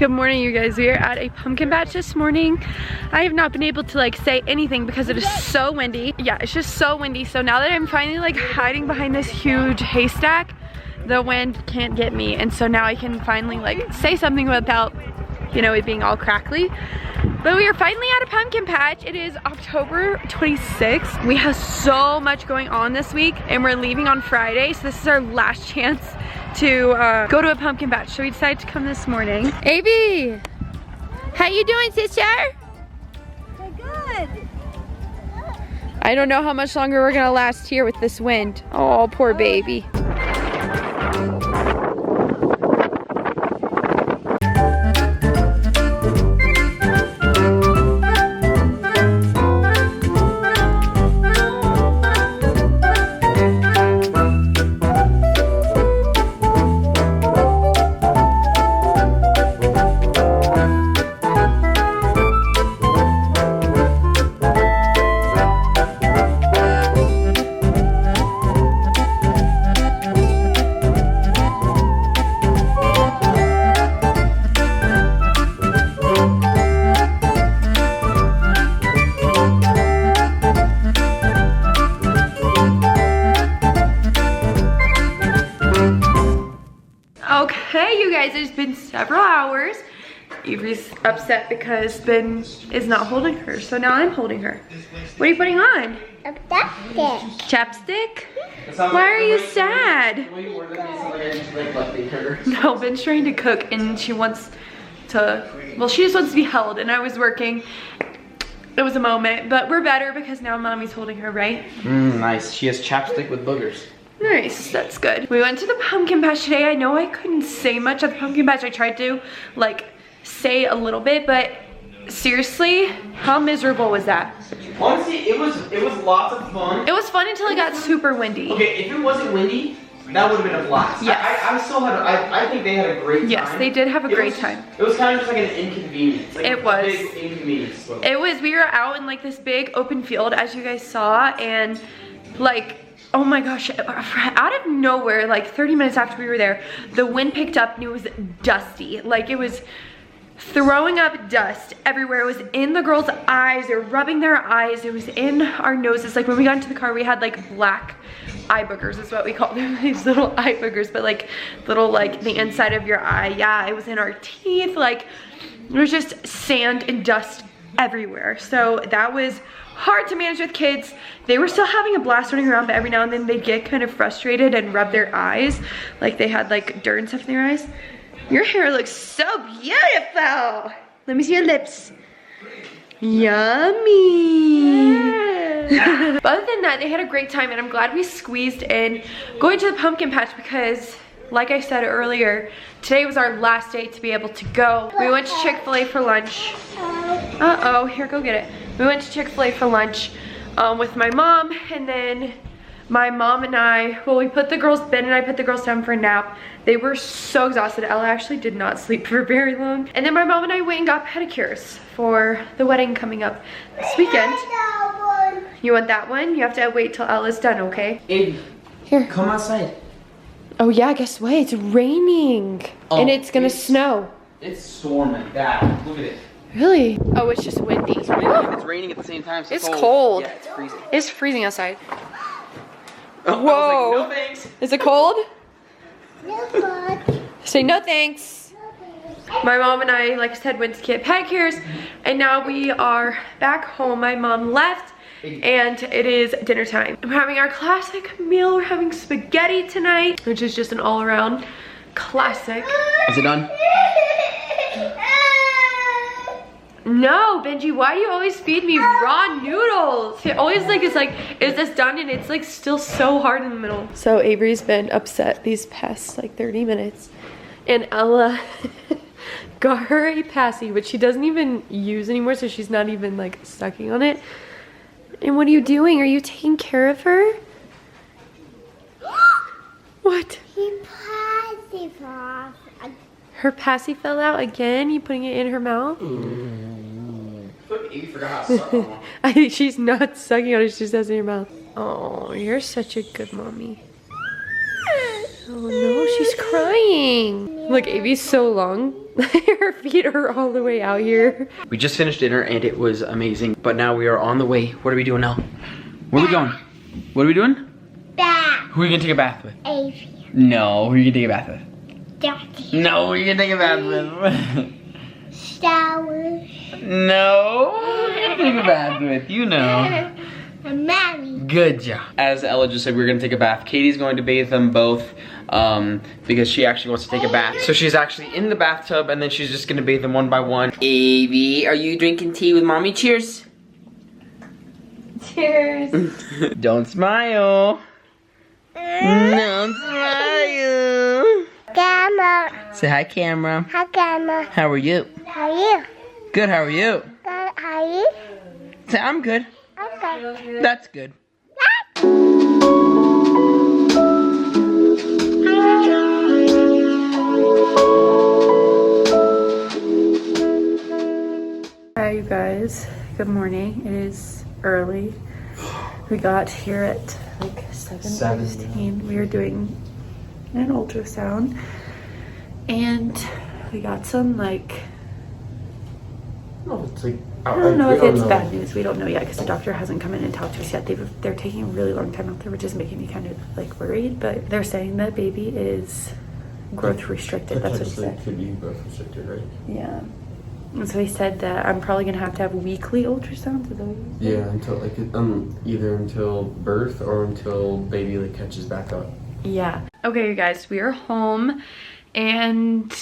Good morning, you guys. We are at a pumpkin patch this morning. I have not been able to like say anything because it is so windy. Yeah, it's just so windy. So now that I'm finally like hiding behind this huge haystack, the wind can't get me. And so now I can finally like say something without, you know, it being all crackly. But we are finally at a pumpkin patch. It is October 26th. We have so much going on this week and we're leaving on Friday. So this is our last chance to go to a pumpkin patch. So we decided to come this morning. Avy, how you doing, sister? Good. I don't know how much longer we're gonna last here with this wind. Oh, poor baby. Okay, you guys, it's been several hours. Avery's upset because Ben is not holding her, so now I'm holding her. What are you putting on? A chapstick. Chapstick? Why are you sad? No, Ben's trying to cook and she wants to, well, she just wants to be held, and I was working. It was a moment, but we're better because now mommy's holding her, right? Nice. She has chapstick with boogers. Nice, that's good. We went to the pumpkin patch today. I know I couldn't say much at the pumpkin patch. I tried to like say a little bit, but seriously, how miserable was that? Honestly, it was lots of fun. It was fun until it got super windy. Okay, if it wasn't windy, that would have been a blast. Yes. I think they had a great time. Yes, they did have a great time. It was kind of just like an inconvenience. Like It was. A big inconvenience. It was, we were out in like this big open field, as you guys saw, and like, oh my gosh, out of nowhere, like 30 minutes after we were there, the wind picked up and it was dusty. Like it was throwing up dust everywhere. It was in the girls' eyes. They were rubbing their eyes. It was in our noses. Like when we got into the car, we had like black eye boogers is what we call them. These little eye boogers, but like little like the inside of your eye. Yeah, it was in our teeth. Like it was just sand and dust everywhere. So that was hard to manage with kids. They were still having a blast running around, but every now and then they'd get kind of frustrated and rub their eyes. Like they had like dirt and stuff in their eyes. Your hair looks so beautiful. Let me see your lips. Yummy. But other than that, they had a great time and I'm glad we squeezed in going to the pumpkin patch because like I said earlier, today was our last day to be able to go. We went to Chick-fil-A for lunch. Uh-oh, here, go get it. We went to Chick-fil-A for lunch with my mom, and then my mom and I, well, we put the girls, Ben and I put the girls down for a nap. They were so exhausted. Ella actually did not sleep for very long. And then my mom and I went and got pedicures for the wedding coming up this weekend. You want that one? You have to wait till Ella's done, okay? Avy, here. Come outside. Oh yeah, guess what? It's raining. And it's gonna snow. It's storming. Dad, look at it. Really? Oh, it's just windy. It's raining at the same time, so it's cold. Yeah, it's freezing. It's freezing outside. Oh, whoa. I was like, no thanks. Is it cold? No thanks. Say no thanks. My mom and I, like I said, went to get pedicures, and now we are back home. My mom left, and it is dinner time. I'm having our classic meal. We're having spaghetti tonight, which is just an all-around classic. Is it done? No, Benji, why do you always feed me raw noodles? It always like, it's like, is this done? And it's like still so hard in the middle. So Avery's been upset these past like 30 minutes. And Ella got her a passy, which she doesn't even use anymore, so she's not even like sucking on it. And what are you doing? Are you taking care of her? What? Her passy fell out again? You putting it in her mouth? Avy forgot how to suck on. I think she's not sucking on it, she just has it in her mouth. Oh, you're such a good mommy. Oh no, she's crying. Look, Avy's so long. Her feet are all the way out here. We just finished dinner and it was amazing. But now we are on the way. What are we doing now? Where are we going? What are we doing? Bath. Who are you gonna take a bath with? Avy. No, who are you gonna take a bath with? Daddy. No, who are you gonna take a bath with? Shower. No, who are you gonna take a bath with? You know. And Mommy. Good job. As Ella just said, we're gonna take a bath. Katie's going to bathe them both because she actually wants to take a bath. So she's actually in the bathtub and then she's just gonna bathe them one by one. Avy, are you drinking tea with mommy? Cheers. Cheers. Don't smile. Don't smile. Camera. Say hi, camera. Hi, camera. How are you? How are you? Good, how are you? Good. How are you? Say, I'm good. Okay. That's good. Hi you guys, good morning. It is early. We got here at like 7:15. We are doing an ultrasound and we got some like, Oh, it's like, I don't know if it's bad news. We don't know yet because the doctor hasn't come in and talked to us yet. They're taking a really long time out there, which is making me kind of like worried. But they're saying that baby is growth restricted. That's what he said. Could be growth restricted, right? Yeah. And so he said that I'm probably gonna have to have weekly ultrasounds. Is that what you said? Yeah, until like either until birth or until baby like catches back up. Yeah. Okay, you guys, we are home and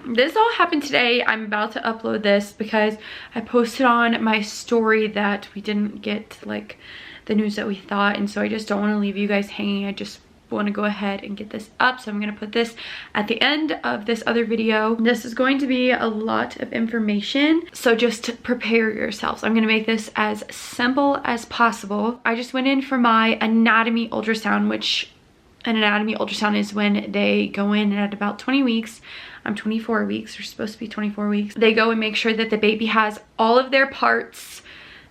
this all happened today. I'm about to upload this because I posted on my story that we didn't get like the news that we thought, and so I just don't want to leave you guys hanging. I just want to go ahead and get this up, so I'm going to put this at the end of this other video. This is going to be a lot of information, so just prepare yourselves. I'm going to make this as simple as possible. I just went in for my anatomy ultrasound, which an anatomy ultrasound is when they go in at about 20 weeks. I'm 24 weeks, they're supposed to be 24 weeks. They go and make sure that the baby has all of their parts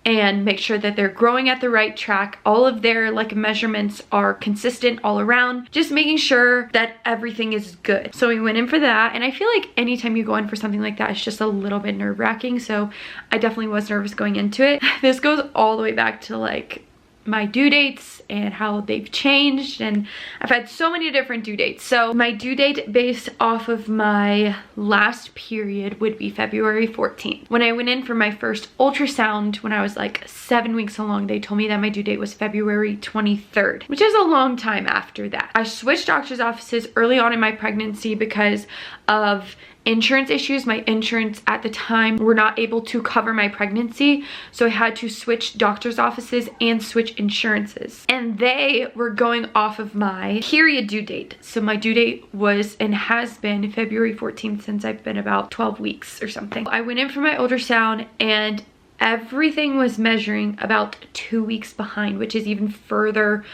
and make sure that they're growing at the right track. All of their like measurements are consistent all around, just making sure that everything is good. So we went in for that, and I feel like anytime you go in for something like that, it's just a little bit nerve-wracking. So I definitely was nervous going into it. This goes all the way back to like my due dates and how they've changed, and I've had so many different due dates. So my due date based off of my last period would be February 14th. When I went in for my first ultrasound when I was like 7 weeks along, they told me that my due date was February 23rd, which is a long time after that. I switched doctor's offices early on in my pregnancy because of insurance issues. My insurance at the time were not able to cover my pregnancy, so I had to switch doctor's offices and switch insurances, and they were going off of my period due date. So my due date was and has been February 14th since I've been about 12 weeks or something. I went in for my ultrasound and everything was measuring about 2 weeks behind, which is even further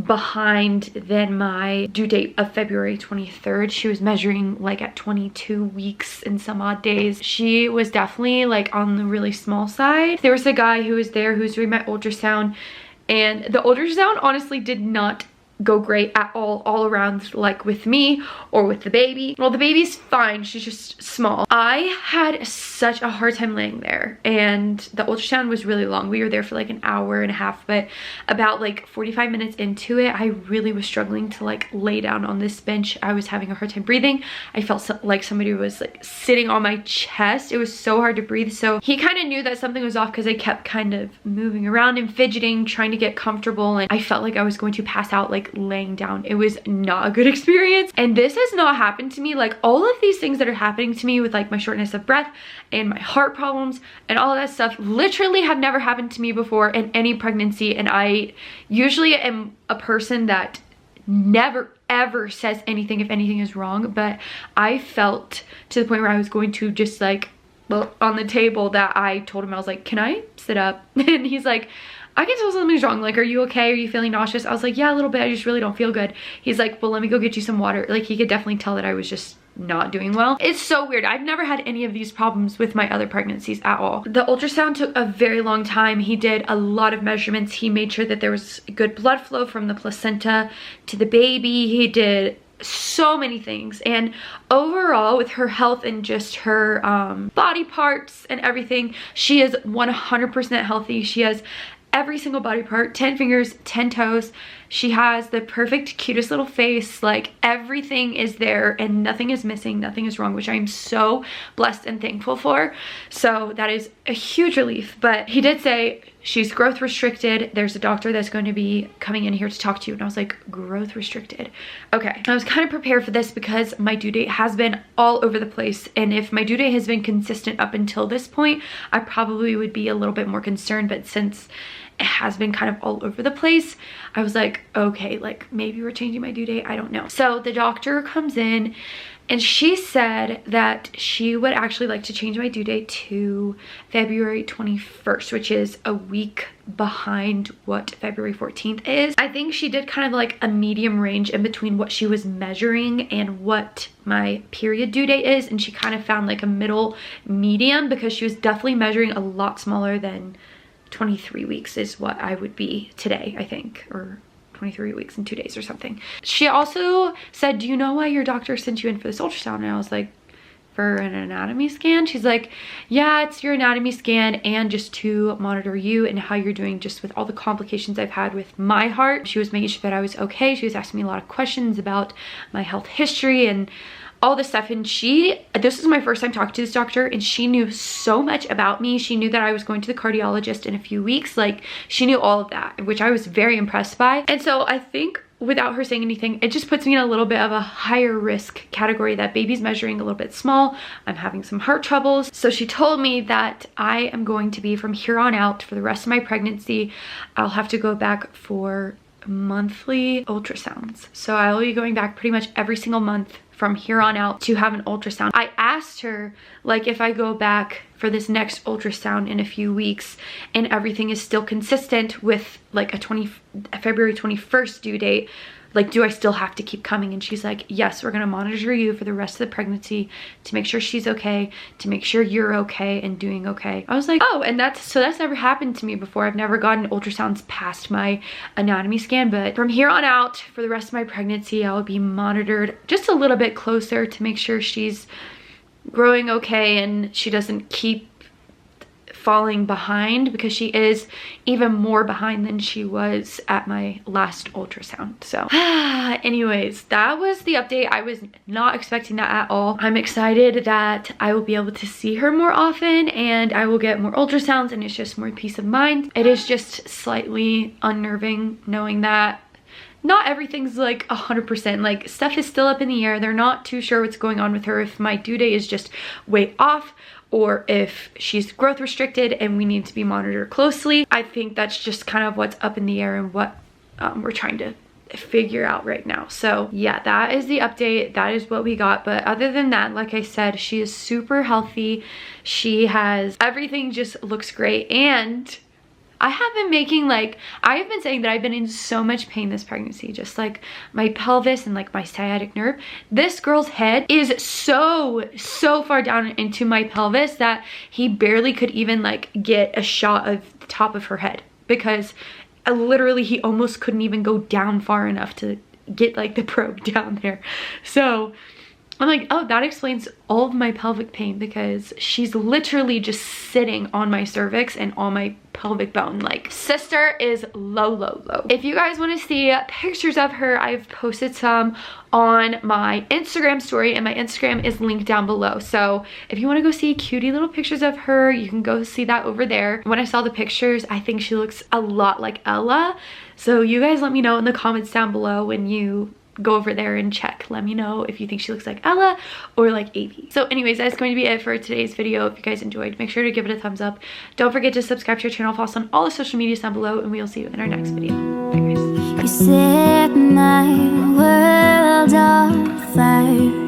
behind than my due date of February 23rd. She was measuring like at 22 weeks and some odd days. She was definitely like on the really small side. There was a guy who was there who was doing my ultrasound, and the ultrasound honestly did not go great at all around, like with me or with the baby. Well, the baby's fine, she's just small. I had such a hard time laying there, and the ultrasound was really long. We were there for like an hour and a half, but about like 45 minutes into it, I really was struggling to like lay down on this bench. I was having a hard time breathing. I felt like somebody was like sitting on my chest. It was so hard to breathe. So he kind of knew that something was off because I kept kind of moving around and fidgeting, trying to get comfortable, and I felt like I was going to pass out like laying down. It was not a good experience, and this has not happened to me. Like all of these things that are happening to me with like my shortness of breath and my heart problems and all of that stuff literally have never happened to me before in any pregnancy. And I usually am a person that never ever says anything if anything is wrong, but I felt to the point where I was going to just like, well, on the table, that I told him, I was like, can I sit up? And he's like, I can tell something's wrong. Like, are you okay? Are you feeling nauseous? I was like, yeah, a little bit. I just really don't feel good. He's like, well, let me go get you some water. Like, he could definitely tell that I was just not doing well. It's so weird. I've never had any of these problems with my other pregnancies at all. The ultrasound took a very long time. He did a lot of measurements. He made sure that there was good blood flow from the placenta to the baby. He did so many things. And overall, with her health and just her body parts and everything, she is 100% healthy. She has every single body part, 10 fingers, 10 toes. She has the perfect, cutest little face. Like, everything is there and nothing is missing, nothing is wrong, which I'm so blessed and thankful for. So that is a huge relief. But he did say she's growth restricted. There's a doctor that's going to be coming in here to talk to you. And I was like, growth restricted. Okay. I was kind of prepared for this because my due date has been all over the place. And if my due date has been consistent up until this point, I probably would be a little bit more concerned. But since it has been kind of all over the place, I was like, okay, like maybe we're changing my due date. I don't know. So the doctor comes in and she said that she would actually like to change my due date to February 21st, which is a week behind what February 14th is. I think she did kind of like a medium range in between what she was measuring and what my period due date is. And she kind of found like a middle medium because she was definitely measuring a lot smaller than 23 weeks is what I would be today, I think, or 23 weeks and 2 days or something. She also said, do you know why your doctor sent you in for this ultrasound? And I was like, for an anatomy scan? She's like, yeah, it's your anatomy scan and just to monitor you and how you're doing just with all the complications I've had with my heart. She was making sure that I was okay. She was asking me a lot of questions about my health history and all this stuff. And this is my first time talking to this doctor, and she knew so much about me. She knew that I was going to the cardiologist in a few weeks. Like, she knew all of that, which I was very impressed by. And so I think without her saying anything, it just puts me in a little bit of a higher risk category that baby's measuring a little bit small. I'm having some heart troubles. So she told me that I am going to be, from here on out, for the rest of my pregnancy, I'll have to go back for monthly ultrasounds. So I'll be going back pretty much every single month from here on out to have an ultrasound. I asked her, like, if I go back for this next ultrasound in a few weeks and everything is still consistent with like a February 21st due date, like, do I still have to keep coming? And she's like, yes, we're gonna monitor you for the rest of the pregnancy to make sure she's okay, to make sure you're okay and doing okay. I was like, oh, and that's never happened to me before. I've never gotten ultrasounds past my anatomy scan, but from here on out, for the rest of my pregnancy, I'll be monitored just a little bit closer to make sure she's growing okay and she doesn't keep falling behind, because she is even more behind than she was at my last ultrasound. So anyways, that was the update. I was not expecting that at all. I'm excited that I will be able to see her more often and I will get more ultrasounds, and it's just more peace of mind. It is just slightly unnerving knowing that not everything's like 100%, like stuff is still up in the air. They're not too sure what's going on with her, if my due date is just way off or if she's growth restricted and we need to be monitored closely. I think that's just kind of what's up in the air and what we're trying to figure out right now. So yeah, that is the update. That is what we got. But other than that, like I said, she is super healthy. She has everything, just looks great. And I have been I've been saying that I've been in so much pain this pregnancy, just like my pelvis and like my sciatic nerve. This girl's head is so far down into my pelvis that he barely could even like get a shot of the top of her head, because literally he almost couldn't even go down far enough to get like the probe down there. So I'm like, oh, that explains all of my pelvic pain, because she's literally just sitting on my cervix and on my pelvic bone. Like, sister is low. If you guys want to see pictures of her, I've posted some on my Instagram story, and my Instagram is linked down below. So if you want to go see cutie little pictures of her, you can go see that over there. When I saw the pictures, I think she looks a lot like Ella. So you guys let me know in the comments down below when you go over there and check. Let me know if you think she looks like Ella or like AVREY. So anyways, that's going to be it for today's video. If you guys enjoyed, make sure to give it a thumbs up. Don't forget to subscribe to our channel, follow us on all the social medias down below, and we'll see you in our next video. Bye guys. You set my world on fire.